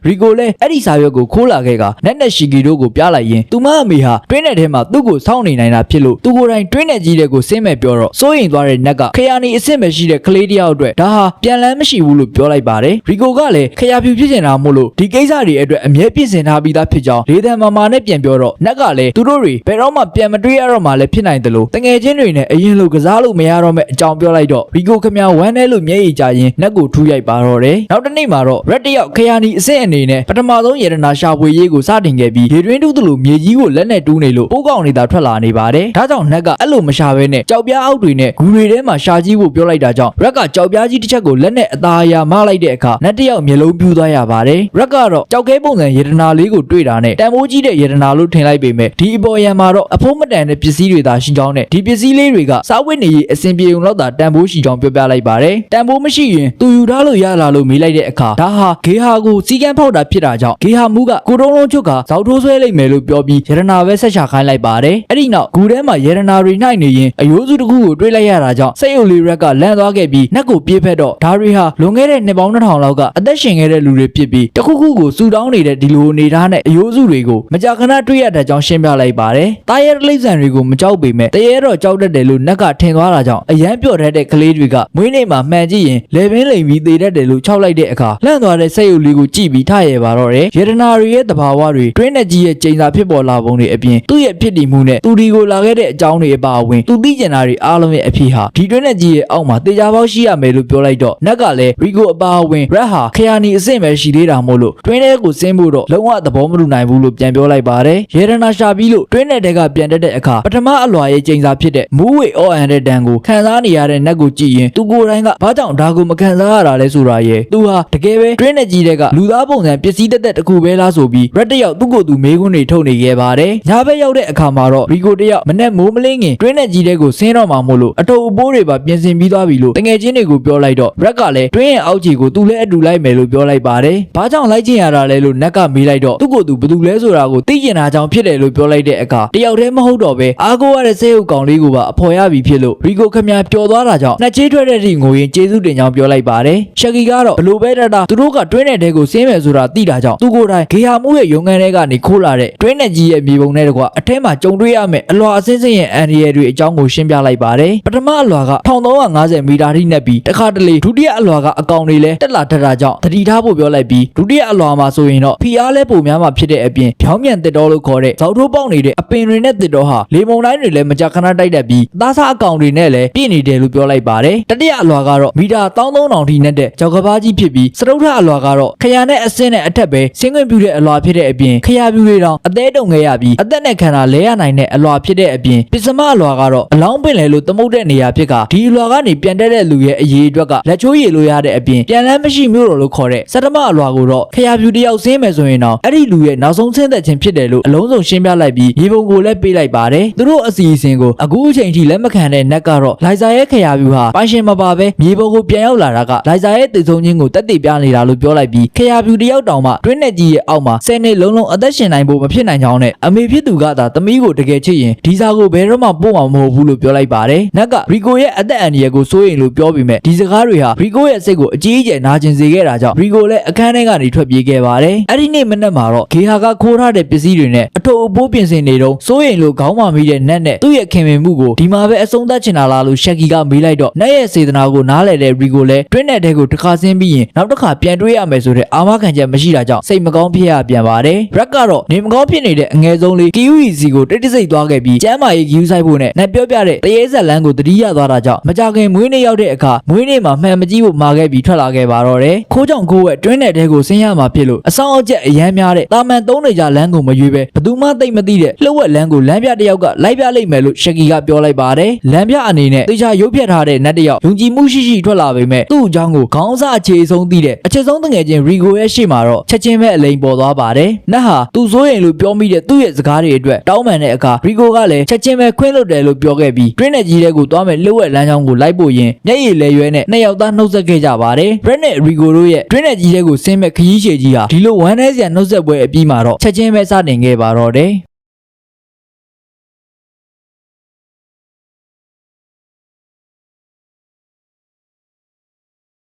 ရီကိုလည်းအဲ့ဒီစာရွက်ကိုခိုးလာခဲ့ကနက်နက်ရှီကီတို့ကိုပြလိုက်ရင်သူမအမေဟာတွင်းနယ်ထဲမှာသူ့ကိုစောင့်နေနိုင်တာဖြစ်လို့သူကိုယ်တိုင်တွင်းနယ်ကြီးတွေကိုဆင်းမဲ့ပြောတော့စိုးရင်သွားတဲ့နက်ကခယာနီအစ်စ်မရှိတဲ့ကလေးတယောက်အတွက်ဒါဟာပြန်လန်းမရှိဘူးလို့ပြောလိုက်ပါတယ်ရီကိုကလည်းခယာဖြူဖြစ်နေတာမို့လို့ဒီကိစ္စတွေအတွက်အမြဲပြင်ဆင်ထားပြီးသားဖြစ်ကြောင်းလေသံမာမာနဲ့ပြန်ပြောတော့နက်ကလည်းသူတို့တွေဘယ်တော့မှပြန်မတွေ့ရတော့မှလည်းဖြစ်နိုင်တယ်လို့တငယ်ချင်းတွေနဲ့အရင်လိုကစားလို့မရတော့မဲ့အကြောင်းပြောလိုက်တော့ရီကိုခမဝမ်းထဲလို့မျက်ရည်ကျရင်နက်ကိုထူးရိုက်ပါတော့တယ်နောက်တစ်နေ့မှာတော့ရက်တယောက်ခယာနီအစ်စ်အနေနဲ့ပထမဆုံးယေရနာရှာဖွေရေးကိုစတင်ခဲ့ပြီးရေတွင်းတူးသလိုမြေကြီးကိုလက်နဲ့တူးနေလို့ပိုးကောင်နေတာထွက်လာနေပါတယ်ဒါကြောင့်နက်ကအဲ့လိုမရှာဘဲနဲ့ကြောက်ပြားအောက်တွေနဲ့ဂူတွေထဲမှာရှာကြီးဖို့ပြောလိုက်တာကြောင့်ရက်ကကြောက်ပြားကြီးတစ်ချက်ကိုလက်နဲ့အသာအရာမလိုက်တဲ့အခါနက်တယောက်မျက်လုံးပြူးသွားရပါတယ်ရက်ကတော့ကြောက်ခဲပုံစံယေရနာလေးကိုတွေ့တာနဲ့တန်ဖိုးကြီးတဲ့ယေရနာလို့ထင်လိုက်ပေမဲ့ဒီအပေါ်ယံမှာတော့အဖိုးမတန်တဲ့ပစ္စည်းတွေသာရှိကြောင်းနဲ့ဒီပစ္စည်းလေးတွေကစားဝတ်နေရေးအဆင်ပြေုံလောက်သာတန်ဖိုးရှိကြောင်းပြောပြလိုက်ပါတယ်တန်ဖိုးမရှိရင်သူယူထားလို့ရလာလို့မေးလိုက်တဲ့အခါဒါဟာဂေဟာကိုစီကန်းဖောက်တာဖြစ်တာကြောင့်ဂေဟာမူးကကိုတုံးလုံးချုပ်ကဇောက်ထိုးဆွဲလိုက်မယ်လို့ပြောပြီးယေရနာပဲဆက်ချခိုင်းလိုက်ပါတယ်အဲ့ဒီနောက်ဂူထဲမှာယေရနာတွေနှိုက်နေရင်အယိုးစုတစ်ခုကိုတွေးလိုက်ရတာကြောင့်စိတ်အုပ်လေးရက်ကလန့်သွားခဲ့ပြီးနက်ကိုပြေးဖက်တော့ဒါတွေဟာလွန်ခဲ့တဲ့နှစ်ပေါင်း2000လောက်ကအသက်ရှင်ခဲ့တဲ့လူတွေဖြစ်ပြီးတခုခုကိုစူတောင်းနေတဲ့ဒီလိုအနေထားနဲ့အယိုးစုတွေကိုမကြာခဏတွေ့ရတဲ့ကြောင့်ရှင်းပြလိုက်ပါတယ်တားရဲလိမ့်ဆန်တွေကိုမကြောက်ပေမဲ့တရဲတော့ကြောက်တတ်တယ်လို့နက်ကထင်သွားတာကြောင့်အရန်ပြော့တဲ့ကလေးတွေကမွေးနေ့မှာမှန်ကြည့်ရင်လေပင်လိမ်ပြီးသေတတ်တယ်လို့ခြောက်လိုက်တဲ့အခါလန့်သွားတဲ့စိတ်အုပ်လေးကိုကြည့်ပြီးထရဲပါတော့တယ်ယေရနာတွေရဲ့တဘာဝတွေတွင်းနဲ့ကြီးရဲ့ကျိန်စာဖြစ်ပေါ်လာပုံတွေအပြင်သူ့ရဲ့ဖြစ်တည်မှုနဲ့သူဒီကိုလာခဲ့တဲ့အကြောင်းတွေအပါအဝင်သူသိကျင်တာတွေအားလုံးရဲ့အဖြစ်ဟာဒီတွင်းနဲ့ကြီးရဲ့အောက်မှာတေချာပေါက်ရှိရမယ်လို့ပြောလိုက်တော့နက်ကလည်းရီကိုအပါအဝင်ရက်ဟာခယာနီအစ်စ်ပဲရှိသေးတာမို့လို့တွင်းထဲကိုဆင်းဖို့တော့လုံးဝသဘောမတူနိုင်ဘူးလို့ပြန်ပြောလိုက်ပါတယ်ယေရနာရှာပြီးလို့တွင်းနဲ့တဲကပြန်တက်တဲ့အခါပထမအလွာရဲ့ကျိန်စာဖြစ်တဲ့မူးဝေအော်အန်တဲ့ဒဏ်ကိုခံစားနေရတဲ့နက်ကိုကြည့်ရင်သူကိုယ်တိုင်ကဘာကြောင့်ဒါကိုမခံစားရတာလဲဆိုတာရဲ့သူဟာတကယ်ပဲတွင်းနဲ့ကြီးတဲ့ကလူသားပုံစံပစ္စည်းတက်တစ်ခုပဲလားဆိုပြီးရက်တယောက်သူ့ကိုယ်သူမေးခွန်းတွေထုတ်နေခဲ့ပါတယ်ညဘက်ရောက်တဲ့အခါမှာတော့ရီကိုတယောက်မနဲ့မိုးမလင်းခင်တွင်းနဲ့ကြီးတဲ့ကိုဆင်းတော့မှာမို့လို့အထုပ်အပိုးတွေပါပြင်ဆင်ပြီးသွားပြီလို့တငယ်ချင်းတွေကိုပြောလိုက်တော့ရက်ကလည်းတွင်းရဲ့အောက်ခြေကိုသူလည်းအတူလိုက်မယ်လို့ပြောလိုက်ပါတယ်ဘာကြောင့်လိုက်ချင်ရတာလဲလို့နက်ကမေးလိုက်တော့သူ့ကိုယ်သူဘယ်သူလဲဆိုတာကိုသိကျင်တာကြောင့်ဖြစ်တယ်လို့ပြောလိုက်တဲ့အခါတယောက်တည်းမဟုတ်တော့ပဲအားကိုးရတဲ့စိတ်အုပ်ကောင်လေးကိုပါအဖော်ရပြီဖြစ်လို့ရီကိုခမပျော်သွားတာကြောင့်နှက်ချေးထွက်တဲ့ထိငိုရင်ကျေးဇူးတင်ကြောင်းပြောလိုက်ပါတယ်ရှက်ကီကတော့ဘလို့ပဲတတာသူတို့ကတွင်းနဲ့တဲကိုဆင်းမယ်ဆိုတာသိတာကြောင့်သူကိုယ်တိုင်ဂေဟာမှုရဲ့ရုံငန်းထဲကနေခိုးလာတဲ့တွင်းနဲ့ကြီးရဲ့မြေပုံနဲ့တကွအထဲမှာကြုံတွေ့ရမယ်အလွာအစင်းစင်းရဲ့အန်ရီယယ်တွေအကြောင်းကိုရှင်းပြလိုက်ပါတယ်ပထမအလွာက1350မီတာထိနဲ့ပြီးတခါတလေဒုတိယအလွာကအကောင်တွေလဲတက်လာထက်တာကြောင့်တတိထားဖို့ပြောလိုက်ပြီးဒုတိယအလွာမှာဆိုရင်တော့ဖီအားလဲပုံများမှာဖြစ်တဲ့အပြင်ဖြောင်းပြန်တစ်တော်လို့ခေါ်တဲ့ဇောက်ထိုးပေါက်နေတဲ့အပင်တွေနဲ့တစ်တော်ဟာလေမုန်တိုင်းတွေလည်းမကြာခဏတိုက်တတ်ပြီးသားစားအကောင်တွေနဲ့လည်းပြည့်နေတယ်လို့ပြောလိုက်ပါတယ်တတိယအလွာကတော့မီတာ13000ထိနဲ့တဲ့ကြောက်ကဘာကြီးဖြစ်ပြီးစတုထအလွာကတော့ခရာနဲ့အစင်းနဲ့အထက်ပဲဆင်းခွင့်ပြုတဲ့အလွာဖြစ်တဲ့အပြင်ခရာပြူတွေတောင်အသေးတုံခဲ့ရပြီးအသက်နဲ့ခန္ဓာလဲရနိုင်တဲ့အလွာဖြစ်တဲ့အပြင်ပစ္စမအလွာကတော့အလောင်းပင်လေလို့သမုတ်တဲ့နေရာဖြစ်ကဒီအလွာကနေပြန်တက်တဲ့လူရဲ့အရေးအတွက်ကလက်ချိုးရည်လို့ရတဲ့အပြင်ပြန်လန်းမရှိမျိုးတော်လို့ခေါ်တဲ့စတမအလွာကိုတော့ခရာပြူတယောက်ဆင်းမယ်ဆိုရင်တော့အဲ့ဒီလူရဲ့နောက်ဆုံးဆင်းသက်ခြင်းဖြစ်တယ်လို့အလုံးစုံရှင်းပြလိုက်ပြီးရေပုံကိုလည်းပေးလိုက်ပါတယ်သူတို့အစီအစဉ်ကိုအခုအချိန်ထိလက်မခံတဲ့နက်ကတော့လိုက်စာရဲ့ခရာပြူဟာပိုင်ရှင်မပါပဲမြေပုံကိုပြန်ရောက်လာတာကလိုက်စာရဲ့တည်ဆုံးခြင်းကိုတက်တည်ပြနေတာလို့ပြောလိုက်ပြီးခရာပြူတယောက်တောင်မှတွင်းနဲ့ကြီးရဲ့အောက်မှာ10နှစ်လုံးလုံးအသက်ရှင်နိုင်ဖို့မဖြစ်နိုင်ကြောင်းနဲ့အမေဖြစ်သူကသာသမီးကိုတကယ်ချစ်ရင်ဒီစာကိုဘယ်တော့မှပို့မှာမဟုတ်ဘူးလို့ပြောလိုက်ပါတယ်နက်ကရီကိုရဲ့အသက်အန္တရာယ်ကိုစိုးရိမ်လို့ပြောပေမဲ့ဒီစကားတွေဟာရီကိုရဲ့စိတ်ကိုအကြီးအကျယ်နာကျင်စေခဲ့တာကြောင့်ရီကိုလည်းအခန်းထဲကနေထွက်ပြေးခဲ့ပါတယ်အဲ့ဒီနေ့မနက်မှာတော့ဂေဟာကခိုးထားတဲ့ပစ္စည်းတွေနဲ့အထုပ်အပိုးပြင်ဆင်နေတော့စိုးရိမ်လို့ခေါင်းမာမိတဲ့နက်နဲ့သူ့ရဲ့ခင်မင်မှုကိုဒီမှာပဲအဆုံးသတ်ချင်တာလားလို့ရှက်ကီကမေးလိုက်တော့နက်ရဲ့စေတနာကိုနားလည်တဲ့ရီကိုလည်းတွင်းနဲ့တဲကိုတစ်ခါဆင်းပြီးရင်နောက်တစ်ခါပြန်တွေ့ရမယ်ဆိုတဲ့အာမခံချက်မရှိတာကြောင့်စိတ်မကောင်းဖြစ်ရပြန်ပါတယ်ရက်ကတော့နေမကောင်းဖြစ်နေတဲ့အငယ်ဆုံးလေးကီယူစီကိုတိတ်တိတ်ဆိတ်သွားခဲ့ပြီးကျမ်းမာရေးဂယူဆိုင်ဖို့နဲ့နက်ပြောပြတဲ့တရေဆက်လန်းကိုတတိယသွားတာကြောင့်မကြခင်မွေးနေ့ရောက်တဲ့အခါမွေးနေ့မှာမှန်မကြီးဖို့မာခဲ့ပြီးထွက်လာခဲ့ပါတော့တယ်ခိုးကြောင်ခိုးဝက်တွင်းနဲ့တဲကိုဆင်းရမှာဖြစ်လို့အဆောင်အကျက်အရန်များတဲ့တာမန်3နေကြလမ်းကိုမရွေးပဲဘသူမှသိမသိတဲ့လှုပ်ဝက်လမ်းကိုလမ်းပြတယောက်ကလိုက်ပြလိုက်မယ်လို့ရှက်ကီကပြောလိုက်ပါတယ်လမ်းပြအနေနဲ့တေချာရုပ်ဖြတ်ထားတဲ့နက်တယောက်ယုံကြည်မှုရှိရှိထွက်လာပေမဲ့သူ့အကြောင်းကိုခေါင်းစားအခြေဆုံးသိတဲ့အချက်ဆုံးတငယ်ချင်းရီကိုရဲ့ရှေ့မှာတော့ချက်ချင်းပဲအလိန်ပေါ်သွားပါတယ်နက်ဟာသူစိုးရင်လို့ပြောမိတဲ့သူ့ရဲ့စကားတွေအတွက်တောင်းပန်တဲ့အခါရီကိုကလည်းချက်ချင်းပဲခွင့်လွတ်တယ်လို့ပြောခဲ့ပြီးတွင်းနဲ့ကြီးတဲ့ကိုသွားမဲ့လှုပ်ဝက်လမ်းကြောင်းကိုလိုက်ပို့ရင်မျက်ရည်လဲရွဲနဲ့နှစ်ယောက်သားနှုတ်ဆက်ခဲ့ကြပါတယ်ဘရက်နဲ့ရီကိုတို့ရဲ့တွင်းနဲ့ကြီးတဲ့ကိုဆင်းမဲ့ခရီးရှည်ကြီးဟာဒီလိုဝမ်းထဲစရာနှုတ်ဆက်ပွဲအပြီးမှာတော့ချက်ချင်းပဲစတင်ခဲ့ပါတော့တယ်